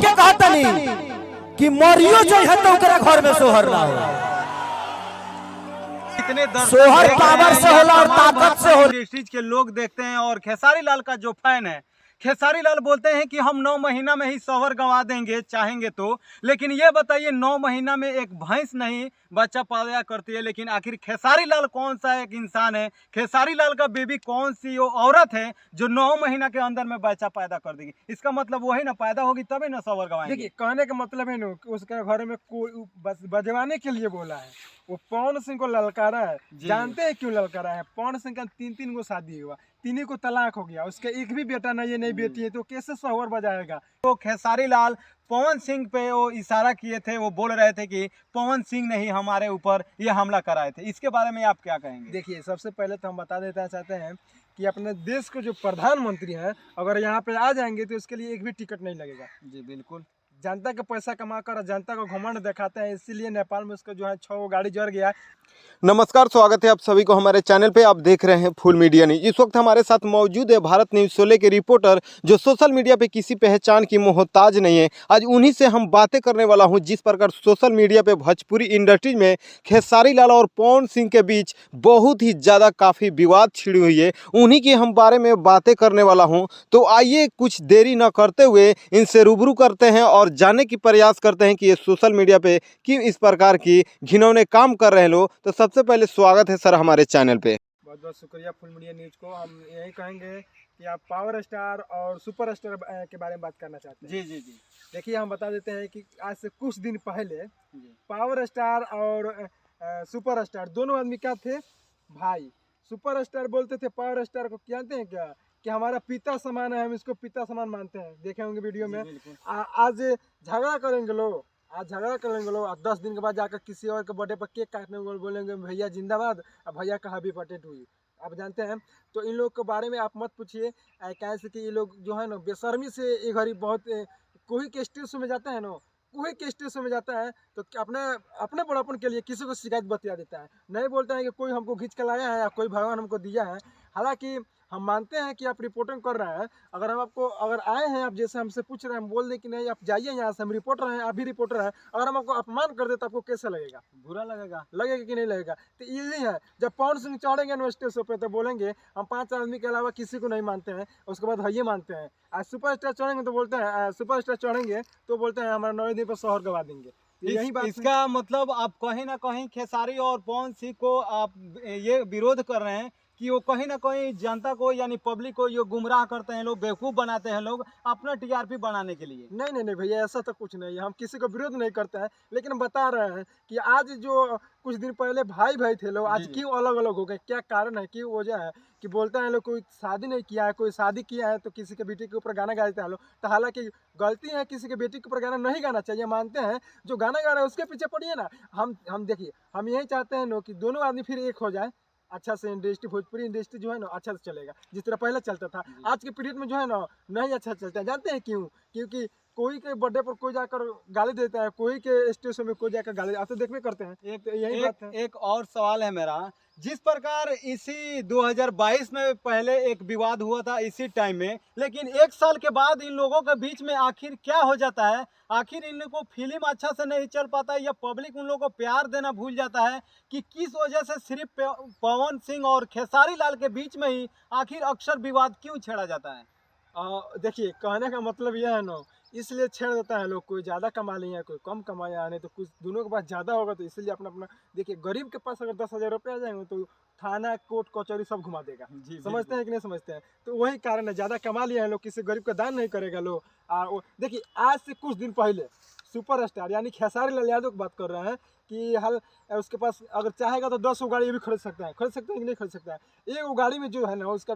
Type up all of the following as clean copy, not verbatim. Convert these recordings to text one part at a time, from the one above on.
के कहतनी कि मरियो जो है तो ओकरा घर में सोहर ना हो। इतने सोहर पावर से होला और ताकत से होला। इंडस्ट्रीज के लोग देखते हैं और खेसारी लाल का जो फैन है, खेसारी लाल बोलते हैं कि हम 9 महीना में ही शौहर गंवा देंगे चाहेंगे तो। लेकिन ये बताइए 9 महीना में एक भैंस नहीं बच्चा पाया करती है, लेकिन आखिर खेसारी लाल कौन सा एक इंसान है, खेसारी लाल का बेबी कौन सी वो औरत है जो 9 महीना के अंदर में बच्चा पैदा कर देगी। इसका मतलब वही ना, पैदा होगी तभी ना शौहर गंवाएंगे। देखिए कहने का मतलब है ना कि उसके घर में कोई बस बजवाने के लिए बोला है। वो पवन सिंह को ललकारा है। जानते हैं क्यों ललकारा है? पवन सिंह का 3 गो शादी हुआ, 3 को तलाक हो गया, उसके एक भी बेटा नहीं है, नहीं बेटी है, तो कैसे शौहर बजाएगा? तो खेसारी लाल पवन सिंह पे वो इशारा किए थे, वो बोल रहे थे कि पवन सिंह ने ही हमारे ऊपर ये हमला कराए थे। इसके बारे में आप क्या कहेंगे? देखिए सबसे पहले तो हम बता देना चाहते हैं कि अपने देश के जो प्रधानमंत्री हैं अगर यहाँ पे आ जाएंगे तो उसके लिए एक भी टिकट नहीं लगेगा। जी बिल्कुल। जनता का पैसा कमाकर जनता को घमंड दिखाते हैं, इसीलिए नेपाल में उसका जो है 6 गाड़ी जल गया। नमस्कार, स्वागत है आप सभी को हमारे चैनल पे। आप देख रहे हैं फुल मीडिया न्यूज। इस वक्त हमारे साथ मौजूद है भारत न्यूज 16 के रिपोर्टर जो सोशल मीडिया पे किसी पहचान की मोहताज नहीं है। आज उन्हीं से हम बातें करने वाला हूं। जिस प्रकार सोशल मीडिया पे भोजपुरी इंडस्ट्री में खेसारी लाल और पवन सिंह के बीच बहुत ही ज़्यादा काफ़ी विवाद छिड़ी हुई है, उन्हीं की हम बारे में बातें करने वाला हूँ। तो आइए कुछ देरी न करते हुए इनसे रूबरू करते हैं और जानने की प्रयास करते हैं कि ये सोशल मीडिया पे क्यों इस प्रकार की घिनौने काम कर रहे हैं लोग। तो सबसे पहले स्वागत है सर हमारे चैनल पे। बहुत बहुत शुक्रिया फुल मीडिया न्यूज को। हम यही कहेंगे कि आप पावर स्टार और सुपर स्टार के बारे में बात करना चाहते हैं। जी जी जी। देखिए हम बता देते हैं कि आज से कुछ दिन पहले पावर स्टार और सुपर स्टार दोनों आदमी क्या थे? भाई। सुपर स्टार बोलते थे पावर स्टार को, जानते हैं क्या, कि हमारा पिता समान है, हम इसको पिता समान मानते हैं। देखे होंगे वीडियो में। आज झगड़ा करेंगे लोग, आज झगड़ा करेंगे लोग, 10 दिन के बाद जाकर किसी और के बर्थडे पर केक काटने को बोलेंगे भैया जिंदाबाद, अब भैया का हैप्पी बर्थडे टू यू। आप जानते हैं तो इन लोग के बारे में आप मत पूछिए। कैसे कि ये लोग जो है ना बेशर्मी से ये घड़ी बहुत कोई के स्टेज में जाता है ना, कोई के स्टेज में जाता है तो अपने अपने बड़ापन के लिए किसी को शिकायत बतिया देता है। नहीं बोलता है कि कोई हमको खींच के लाया है या कोई भगवान हमको दिया है। हालांकि हम मानते हैं कि आप रिपोर्टिंग कर रहे हैं, अगर हम आपको अगर आए हैं आप जैसे हमसे पूछ रहे हैं, हम बोल दें कि नहीं आप जाइए यहाँ से, हम रिपोर्टर हैं, आप भी रिपोर्टर हैं, अगर हम आपको अपमान कर दे तो आपको कैसे लगेगा? बुरा लगेगा। लगेगा कि नहीं लगेगा? तो यही है, जब पवन सिंह चढ़ेंगे ना स्टेज पे तो बोलेंगे हम 5 आदमी के अलावा किसी को नहीं मानते हैं, उसके बाद भैया मानते हैं। आज सुपर स्टार चढ़ेंगे तो बोलते हैं सुपर स्टार चढ़ेंगे तो बोलते हैं हमारा 9 दिन पर शौहर गवा देंगे। यही बात इसका मतलब आप कहीं ना कहीं खेसारी और पवन सिंह को आप ये विरोध कर रहे हैं कि वो कहीं ना कहीं जनता को यानी पब्लिक को ये गुमराह करते हैं, लोग बेवकूफ़ बनाते हैं लोग अपना टीआरपी बनाने के लिए। नहीं भैया, ऐसा तो कुछ नहीं है। हम किसी को विरोध नहीं करते हैं, लेकिन बता रहे हैं कि आज जो कुछ दिन पहले भाई भाई थे लोग, आज क्यों अलग अलग हो गए, क्या कारण है, क्यों वजह है? कि बोलते हैं लोग कोई शादी नहीं किया है, कोई शादी किया है तो किसी के बेटी के ऊपर गाना गा देते हैं लोग। तो हालांकि गलती है, किसी के बेटी के ऊपर गाना नहीं गाना चाहिए, मानते हैं। जो गाना गा रहा है उसके पीछे पड़िए ना। हम देखिए, हम यही चाहते हैं कि दोनों आदमी फिर एक हो जाए, अच्छा से इंडस्ट्री, भोजपुरी इंडस्ट्री जो है ना अच्छा से चलेगा, जिस तरह पहले चलता था। आज के पीरियड में जो है ना नहीं अच्छा चलता है। जानते हैं क्यों? क्योंकि कोई के बर्थडे पर कोई जाकर गाली देता है, कोई के स्टेशन में कोई जाकर गाली, आप तो देखते करते हैं। यही बात है। एक और सवाल है मेरा, जिस प्रकार इसी 2022 में पहले एक विवाद हुआ था इसी टाइम में, लेकिन 1 साल के बाद इन लोगों के बीच में आखिर क्या हो जाता है? आखिर इन लोगों को फिल्म अच्छा से नहीं चल पाता है या पब्लिक उन लोगों को प्यार देना भूल जाता है कि किस वजह से सिर्फ पवन सिंह और खेसारी लाल के बीच में ही आखिर अक्सर विवाद क्यों छेड़ा जाता है? देखिए कहने का मतलब यह है ना, इसलिए छेड़ देता है लोग। कोई ज़्यादा कमा लिया है, कोई कम कमाया, नहीं तो कुछ दोनों के पास ज़्यादा होगा तो इसलिए अपना अपना। देखिए गरीब के पास अगर 10,000 रुपये आ जाएंगे तो थाना कोर्ट कचहरी सब घुमा देगा। समझते हैं कि नहीं समझते हैं? तो वही कारण है, ज़्यादा कमा लिया है लोग, किसी गरीब का दान नहीं करेगा लोग। देखिए आज से कुछ दिन पहले सुपर स्टार यानी खेसारी लाल यादव की बात कर रहे हैं कि हाल उसके पास अगर चाहेगा तो 10 गाड़ी भी खरीद सकता है कि नहीं खरीद सकता है। एक वो गाड़ी में जो है ना उसका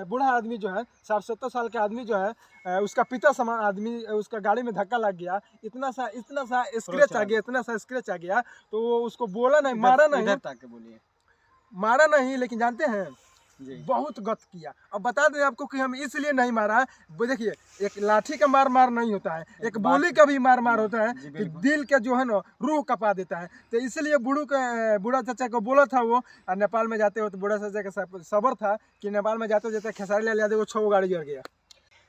बूढ़ा आदमी जो है 60-70 साल का आदमी जो है उसका पिता समान आदमी, उसका गाड़ी में धक्का लग गया, इतना सा स्क्रैच आ गया, इतना सा स्क्रैच आ गया तो वो उसको बोला नहीं, मारा नहीं, लेकिन जानते हैं बहुत गत किया। अब बता दें आपको कि हम इसलिए नहीं मारा। देखिए एक लाठी का मार नहीं होता है, एक गोली का भी मार होता है कि दिल के जो है ना रूह कपा देता है। तो इसलिए बूढ़ा चाचा को बोला था वो, नेपाल में जाते हो तो बूढ़ा चाचा का सबर था कि नेपाल में जाते जाते खेसारी लाल यादव को 6 गाड़ी जल गया।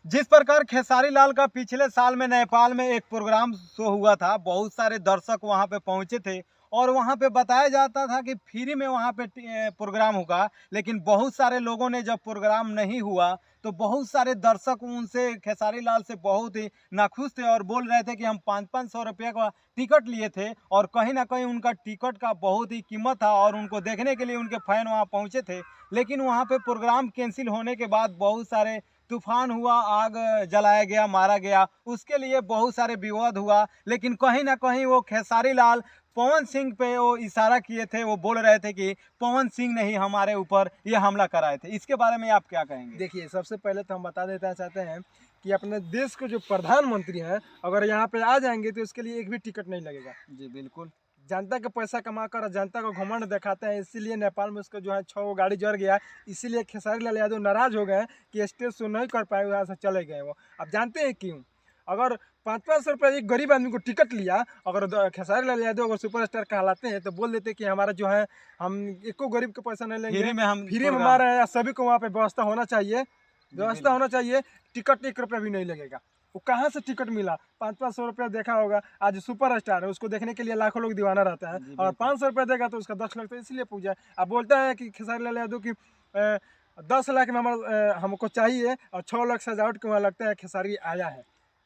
जिस प्रकार खेसारी लाल का पिछले साल में नेपाल में एक प्रोग्राम शो हुआ था, बहुत सारे दर्शक वहां पे पहुंचे थे और वहां पे बताया जाता था कि फ्री में वहां पे प्रोग्राम होगा, लेकिन बहुत सारे लोगों ने जब प्रोग्राम नहीं हुआ तो बहुत सारे दर्शक उनसे खेसारी लाल से बहुत ही नाखुश थे और बोल रहे थे कि हम 500-500 रुपये का टिकट लिए थे और कहीं ना कहीं उनका टिकट का बहुत ही कीमत था और उनको देखने के लिए उनके फैन वहाँ पहुँचे थे। लेकिन वहाँ पे प्रोग्राम कैंसिल होने के बाद बहुत सारे तूफान हुआ, आग जलाया गया, मारा गया, उसके लिए बहुत सारे विवाद हुआ। लेकिन कहीं ना कहीं वो खेसारी लाल पवन सिंह पे वो इशारा किए थे, वो बोल रहे थे कि पवन सिंह ने ही हमारे ऊपर ये हमला कराए थे। इसके बारे में आप क्या कहेंगे? देखिए, सबसे पहले तो हम बता देना चाहते हैं कि अपने देश के जो प्रधानमंत्री हैं अगर यहाँ पे आ जाएंगे तो उसके लिए एक भी टिकट नहीं लगेगा। जी बिल्कुल। जनता का पैसा कमा कर जनता को घमंड दिखाते हैं, इसीलिए नेपाल में उसका जो है 6 गाड़ी जल गया। इसीलिए खेसारी लाल यादव नाराज हो गए कि स्टेज शो नहीं कर पाए, वहाँ से चले गए वो। अब जानते हैं क्यों? अगर 500-500 रुपये एक गरीब आदमी को टिकट लिया, अगर खेसारी लाल यादव अगर सुपरस्टार कहलाते हैं तो बोल देते कि हमारा जो है हम एको गरीब का पैसा नहीं लेंगे, फ्री में हमारा है, सभी को वहाँ पे व्यवस्था होना चाहिए, टिकट 1 रुपया भी नहीं लगेगा। वो कहाँ से टिकट मिला? 500-500 रुपया देखा होगा। आज सुपरस्टार है, उसको देखने के लिए लाखों लोग दीवाना रहता है और 500 रुपया देगा तो उसका 10 लाख, तो इसलिए पूजा है। अब बोलता है कि खेसारी लाल यादव की 10 लाख में हमको चाहिए और 6 लाख सजावट के वहाँ लगता है खेसारी आया है।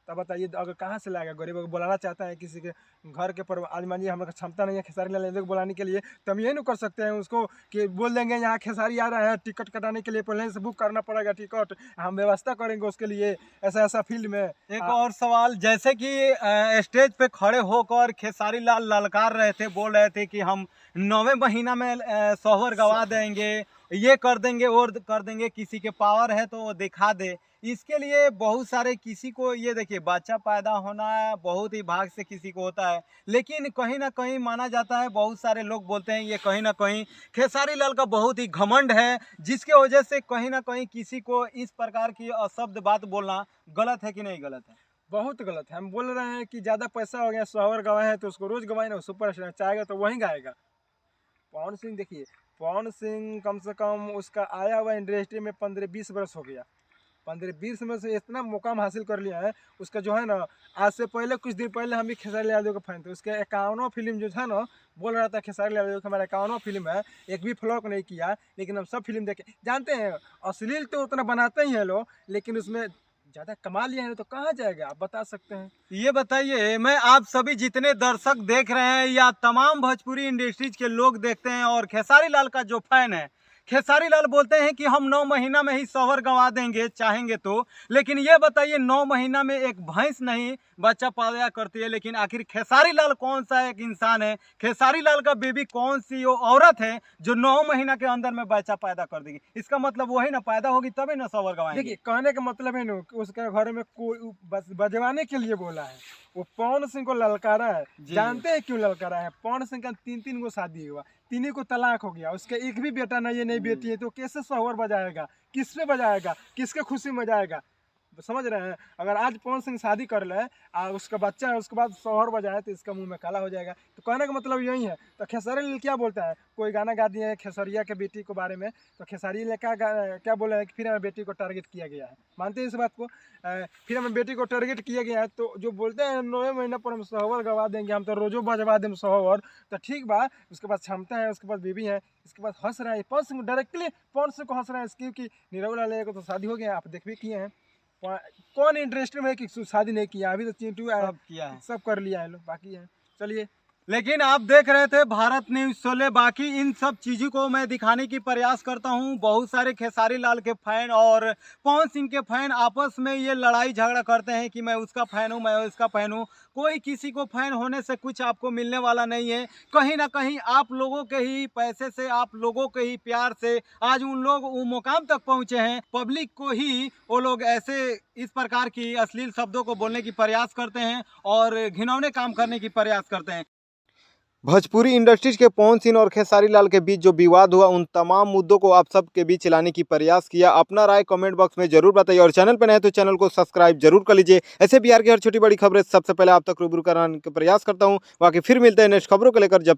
तब बताइए अगर कहाँ से लाएगा? गरीबों को बुलाना चाहता है किसी के घर के पर, आज मानिए हमारे क्षमता नहीं है खेसारी लाल यादव को बुलाने के लिए, तो हम यही नहीं कर सकते हैं उसको कि बोल देंगे यहाँ खेसारी आ रहा है, टिकट कटाने के लिए पहले से बुक करना पड़ेगा टिकट, हम व्यवस्था करेंगे उसके लिए, ऐसा ऐसा फील्ड में। एक और सवाल, जैसे कि स्टेज पे खड़े होकर खेसारी लाल ललकार रहे थे, बोल रहे थे कि हम 9वें महीना में सोहर गवा देंगे, ये कर देंगे और कर देंगे, किसी के पावर है तो वो दिखा दे। इसके लिए बहुत सारे, किसी को ये देखिए बच्चा पैदा होना बहुत ही भाग से किसी को होता है, लेकिन कहीं ना कहीं माना जाता है, बहुत सारे लोग बोलते हैं ये कहीं ना कहीं खेसारी लाल का बहुत ही घमंड है, जिसके वजह से कहीं ना कहीं किसी को इस प्रकार की अशब्द बात बोलना गलत है कि नहीं गलत है? बहुत गलत है। हम बोल रहे हैं कि ज़्यादा पैसा हो गया, सोहर गवाए हैं तो उसको रोज़ गवाए ना, सुपरस्टार चाहेगा तो वहीं गाएगा। पवन सिंह देखिए, पवन सिंह कम से कम उसका आया हुआ इंडस्ट्री में 15-20 वर्ष हो गया। 15-20 में से इतना मुकाम हासिल कर लिया है उसका, जो है ना, आज से पहले कुछ दिन पहले हम भी खेसारी लाल यादव का फैन थे। उसके 51वां फिल्म जो था ना, बोल रहा था खेसारी लाल यादव का हमारा 51वां फिल्म है, एक भी फ्लॉप नहीं किया, लेकिन हम सब फिल्म देखे। जानते हैं अश्लील तो उतना बनाते ही हैं लोग, लेकिन उसमें ज़्यादा कमा लिया है तो कहाँ जाएगा? आप बता सकते हैं? ये बताइए, मैं आप सभी जितने दर्शक देख रहे हैं या तमाम भोजपुरी इंडस्ट्रीज के लोग देखते हैं और खेसारी लाल का जो फैन है, खेसारी लाल बोलते हैं कि हम 9 महीना में ही सोहर गंवा देंगे चाहेंगे तो, लेकिन ये बताइए 9 महीना में एक भैंस नहीं बच्चा पाया करती है, लेकिन आखिर खेसारी लाल कौन सा एक इंसान है? खेसारी लाल का बेबी कौन सी वो औरत है जो 9 महीना के अंदर में बच्चा पैदा कर देगी? इसका मतलब वही ना, पैदा होगी तभी ना सोहर गंवाएंगे। देखिए, कहने का मतलब है ना कि उसके घर में कोई बजवाने के लिए बोला है, वो पवन सिंह को ललकारा है। जानते हैं क्यों ललकारा है? पवन सिंह का 3-3 गो शादी हुआ, 3 को तलाक हो गया, उसके एक भी बेटा नहीं है, नहीं बेटी है, तो कैसे सोहर बजाएगा? किस पे बजाएगा? किसके खुशी में जाएगा? समझ रहे हैं? अगर आज पवन सिंह शादी कर ले और उसका बच्चा है, उसके बाद सोहर बजाए तो इसका मुंह में काला हो जाएगा। तो कहने का मतलब यही है। तो खेसारी लाल क्या बोलता है? कोई गाना गा दिए है खेसरिया के बेटी के बारे में, तो खेसारी लाल क्या बोला है कि फिर हमें बेटी को टारगेट किया गया है। मानते हैं इस बात को? फिर हमें बेटी को टारगेट किया गया है, तो जो बोलते हैं 9वें महीना पर हम सोहर गवा देंगे, हम तो रोजो बजवा दें सोहर, तो ठीक बा, उसके पास क्षमता है, उसके पास बीवी है, इसके पास हंस रहा है पवन सिंह, डायरेक्टली पवन सिंह को हंस रहा है क्योंकि नीरव लाल को तो शादी हो गया, आप देख भी किए हैं। कौन इंटरेस्ट में है कि शादी नहीं किया? अभी तो चिंटू सब किया है, सब कर लिया है लोग, बाकी है। चलिए, लेकिन आप देख रहे थे भारत न्यूज़ 16। बाकी इन सब चीज़ों को मैं दिखाने की प्रयास करता हूं। बहुत सारे खेसारी लाल के फैन और पवन सिंह के फैन आपस में ये लड़ाई झगड़ा करते हैं कि मैं उसका फ़ैन हूं, मैं उसका फ़ैन हूं। कोई किसी को फ़ैन होने से कुछ आपको मिलने वाला नहीं है। कहीं ना कहीं आप लोगों के ही पैसे से, आप लोगों के ही प्यार से आज उन लोग वो मुकाम तक पहुँचे हैं। पब्लिक को ही वो लोग ऐसे इस प्रकार की अश्लील शब्दों को बोलने की प्रयास करते हैं और घिनौने काम करने की प्रयास करते हैं। भोजपुरी इंडस्ट्रीज के पवन सिंह और खेसारी लाल के बीच जो विवाद हुआ, उन तमाम मुद्दों को आप सब के बीच लाने की प्रयास किया। अपना राय कमेंट बॉक्स में जरूर बताइए और चैनल पर नए तो चैनल को सब्सक्राइब जरूर कर लीजिए। ऐसे बिहार की हर छोटी बड़ी खबरें सबसे पहले आप तक रूबरू कराने का प्रयास करता हूं। बाकी फिर मिलते हैं नेक्स्ट खबरों को लेकर। जब